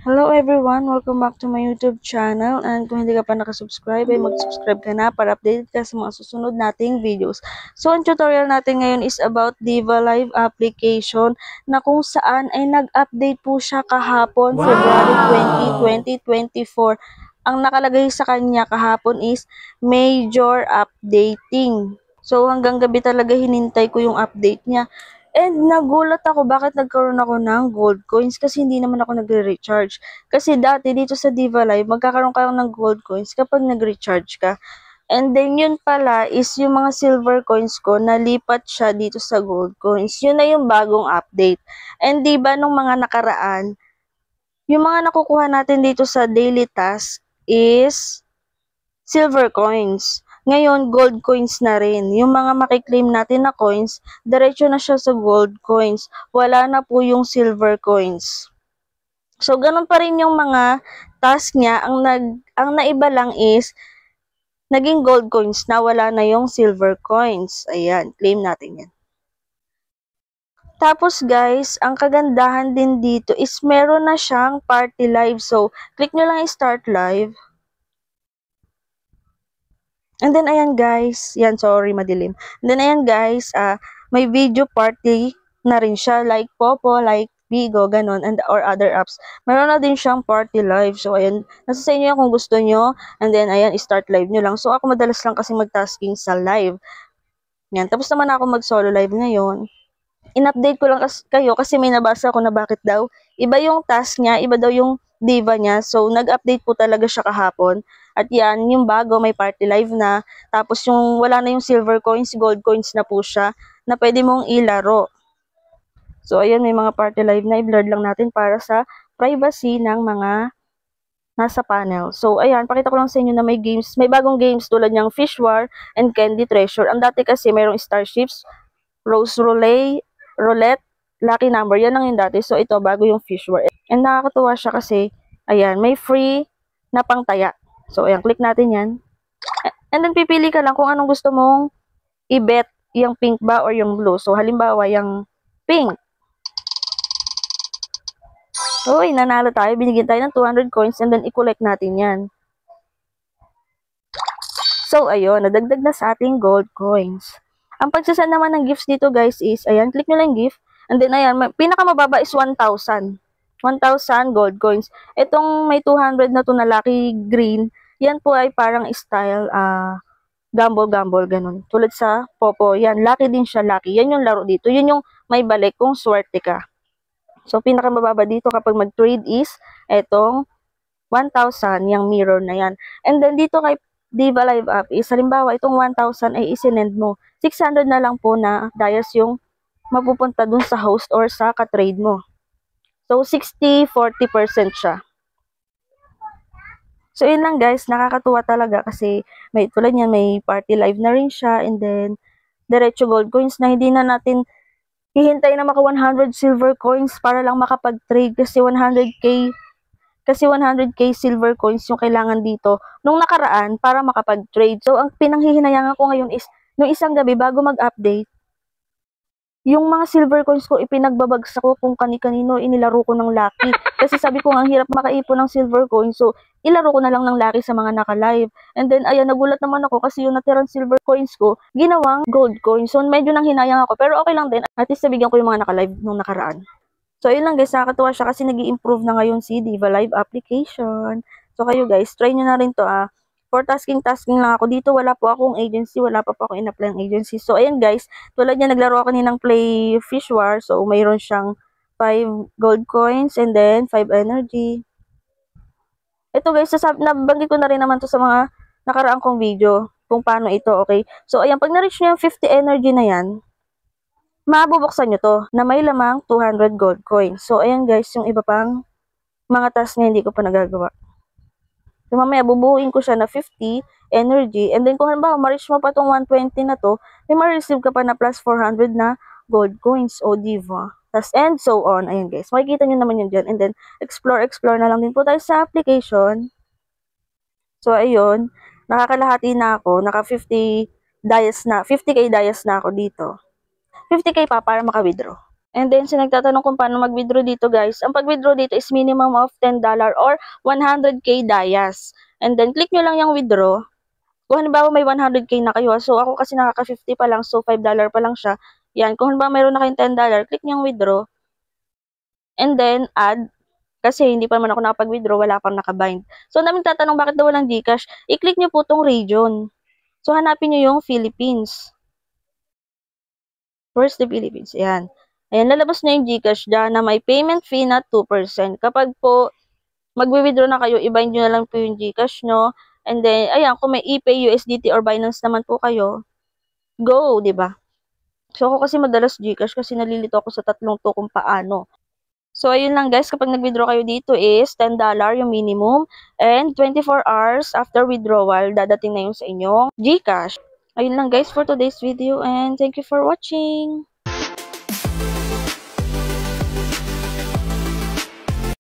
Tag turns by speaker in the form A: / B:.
A: Hello everyone! Welcome back to my YouTube channel, and kung hindi ka pa nakasubscribe, ay mag-subscribe ka na para updated ka sa mga susunod nating videos. So, ang tutorial natin ngayon is about Diva Live application na kung saan ay nag-update po siya kahapon, February 20, 2024. Ang nakalagay sa kanya kahapon is major updating. So, hanggang gabi talaga hinintay ko yung update niya. And nagulat ako bakit nagkaroon ako ng gold coins kasi hindi naman ako nagre-recharge. Kasi dati dito sa Diva Live, magkakaroon ka ng gold coins kapag nag-recharge ka. And then yun pala is yung mga silver coins ko, nalipat siya dito sa gold coins. Yun na yung bagong update. And di ba nung mga nakaraan, yung mga nakukuha natin dito sa daily task is silver coins. Ngayon, gold coins na rin. Yung mga makiklaim natin na coins, diretso na siya sa gold coins. Wala na po yung silver coins. So, ganun pa rin yung mga task niya. Ang naiba lang is, naging gold coins na, wala na yung silver coins. Ayan, claim natin yan. Tapos guys, ang kagandahan din dito is meron na siyang party live. So, click nyo lang i-start live. And then, ayan guys, yan, sorry, madilim. And then, ayan guys, may video party na rin siya, like Popo, like Bigo, ganon, and or other apps. Meron na din siyang party live. So, ayan, nasa sa inyo yan kung gusto nyo. And then, ayan, start live nyo lang. So, ako madalas lang kasi mag-tasking sa live. Yan, tapos naman ako mag-solo live ngayon. In-update ko lang kayo kasi may nabasa ko na bakit daw. Iba yung task niya, iba daw yung diva niya. So, nag-update po talaga siya kahapon. At yan, yung bago, may party live na. Tapos yung wala na yung silver coins, gold coins na po siya na pwede mong ilaro. So, ayan, may mga party live na. I-blur lang natin para sa privacy ng mga nasa panel. So, ayan, pakita ko lang sa inyo na may games, may bagong games tulad ng Fish War and Candy Treasure. Ang dati kasi mayroong Starships, Rose Roulette, Lucky Number. Yan lang yung dati. So, ito, bago yung Fish War. And nakakatuwa siya kasi, ayan, may free na pangtaya. So, ayan, click natin yan. And then, pipili ka lang kung anong gusto mong i-bet, yung pink ba or yung blue. So, halimbawa, yung pink. Uy, nanalo tayo. Binigyan tayo ng 200 coins and then i-collect natin yan. So, ayun, nadagdag na sa ating gold coins. Ang pagsasend naman ng gifts dito, guys, is, ayan, click nyo lang gift. And then, ayan, pinakamababa is 1,000. 1,000 gold coins. Itong may 200 na to na lucky green, yan po ay parang style, gamble, ganun. Tulad sa Popo, yan, lucky din siya, lucky. Yan yung laro dito. Yun yung may balik kung swerte ka. So, pinakamababa dito kapag mag-trade is, etong 1,000, yung mirror na yan. And then, dito kay Diva Live App is, halimbawa, itong 1,000 ay isinend mo. 600 na lang po na dayas yung mapupunta dun sa host or sa ka-trade mo. So, 60-40% siya. So, yun lang guys, nakakatuwa talaga kasi may tulad niyan, may party live na rin siya and then diretso gold coins na hindi na natin hihintay na maka 100 silver coins para lang makapag-trade kasi 100k silver coins yung kailangan dito nung nakaraan para makapag-trade. So, ang pinanghihinayangan ko ngayon is nung isang gabi bago mag-update, yung mga silver coins ko, ipinagbabagsak ko kung kani-kanino, inilaro ko ng lucky. Kasi sabi ko, ang hirap makaipon ng silver coins. So, ilaro ko na lang ng lucky sa mga naka-live. And then, ayan, nagulat naman ako kasi yung natirang silver coins ko, ginawang gold coins. So, medyo nang hinayang ako. Pero okay lang din. At least, nabigyan ko yung mga naka-live nung nakaraan. So, yun lang guys, nakakatuwa siya kasi nag-i-improve na ngayon si Diva Live application. So, kayo guys, try nyo na rin to for tasking lang ako. Dito wala po akong agency, wala pa po ako in-apply ng agency. So, ayan guys, tulad niya, naglaro ako ng Play Fish War. So, mayroon siyang 5 gold coins and then 5 energy. Ito guys, nabanggit ko na rin naman to sa mga nakaraang kong video kung paano ito, okay? So, ayan, pag na-reach nyo yung 50 energy na yan, mabubuksan nyo to na may lamang 200 gold coins. So, ayan guys, yung iba pang mga task na hindi ko pa nagagawa. So, mamaya, bubuuin ko siya na 50 energy. And then, kung halimbawa, ma-reach mo pa itong 120 na to, may ma-receive ka pa na plus 400 na gold coins o diva. Tas, and so on. Ayan, guys. Makikita nyo naman yun dyan. And then, explore na lang din po tayo sa application. So, ayun. Nakakalahati na ako. Naka 50k dias na ako dito. 50k pa para maka-withdraw. And then, sa nagtatanong kung paano mag-withdraw dito, guys, ang pag-withdraw dito is minimum of $10 or 100k dayas. And then, click nyo lang yung withdraw. Kung halimbawa may 100k na kayo, so ako kasi nakaka-50 pa lang, so $5 pa lang siya. Yan, kung halimbawa mayroon na kayong $10, click nyo yung withdraw. And then, add. Kasi hindi pa naman ako nakapag-withdraw, wala pang nakabind. So, ang daming tatanong bakit daw walang Gcash. I-click nyo po tong region. So, hanapin nyo yung Philippines. Where's the Philippines? Ayan. Ayan, lalabas na yung Gcash dyan na may payment fee na 2%. Kapag po magwi-withdraw na kayo, i-bind nyo na lang po yung Gcash nyo. And then, ayan, kung may ePay, USDT, or Binance naman po kayo, go, di ba? So, ako kasi madalas Gcash kasi nalilito ako sa tatlong to kung paano. So, ayun lang guys, kapag nag-withdraw kayo dito is $10 yung minimum and 24 hours after withdrawal, dadating na yung sa inyong Gcash. Ayun lang guys for today's video and thank you for watching.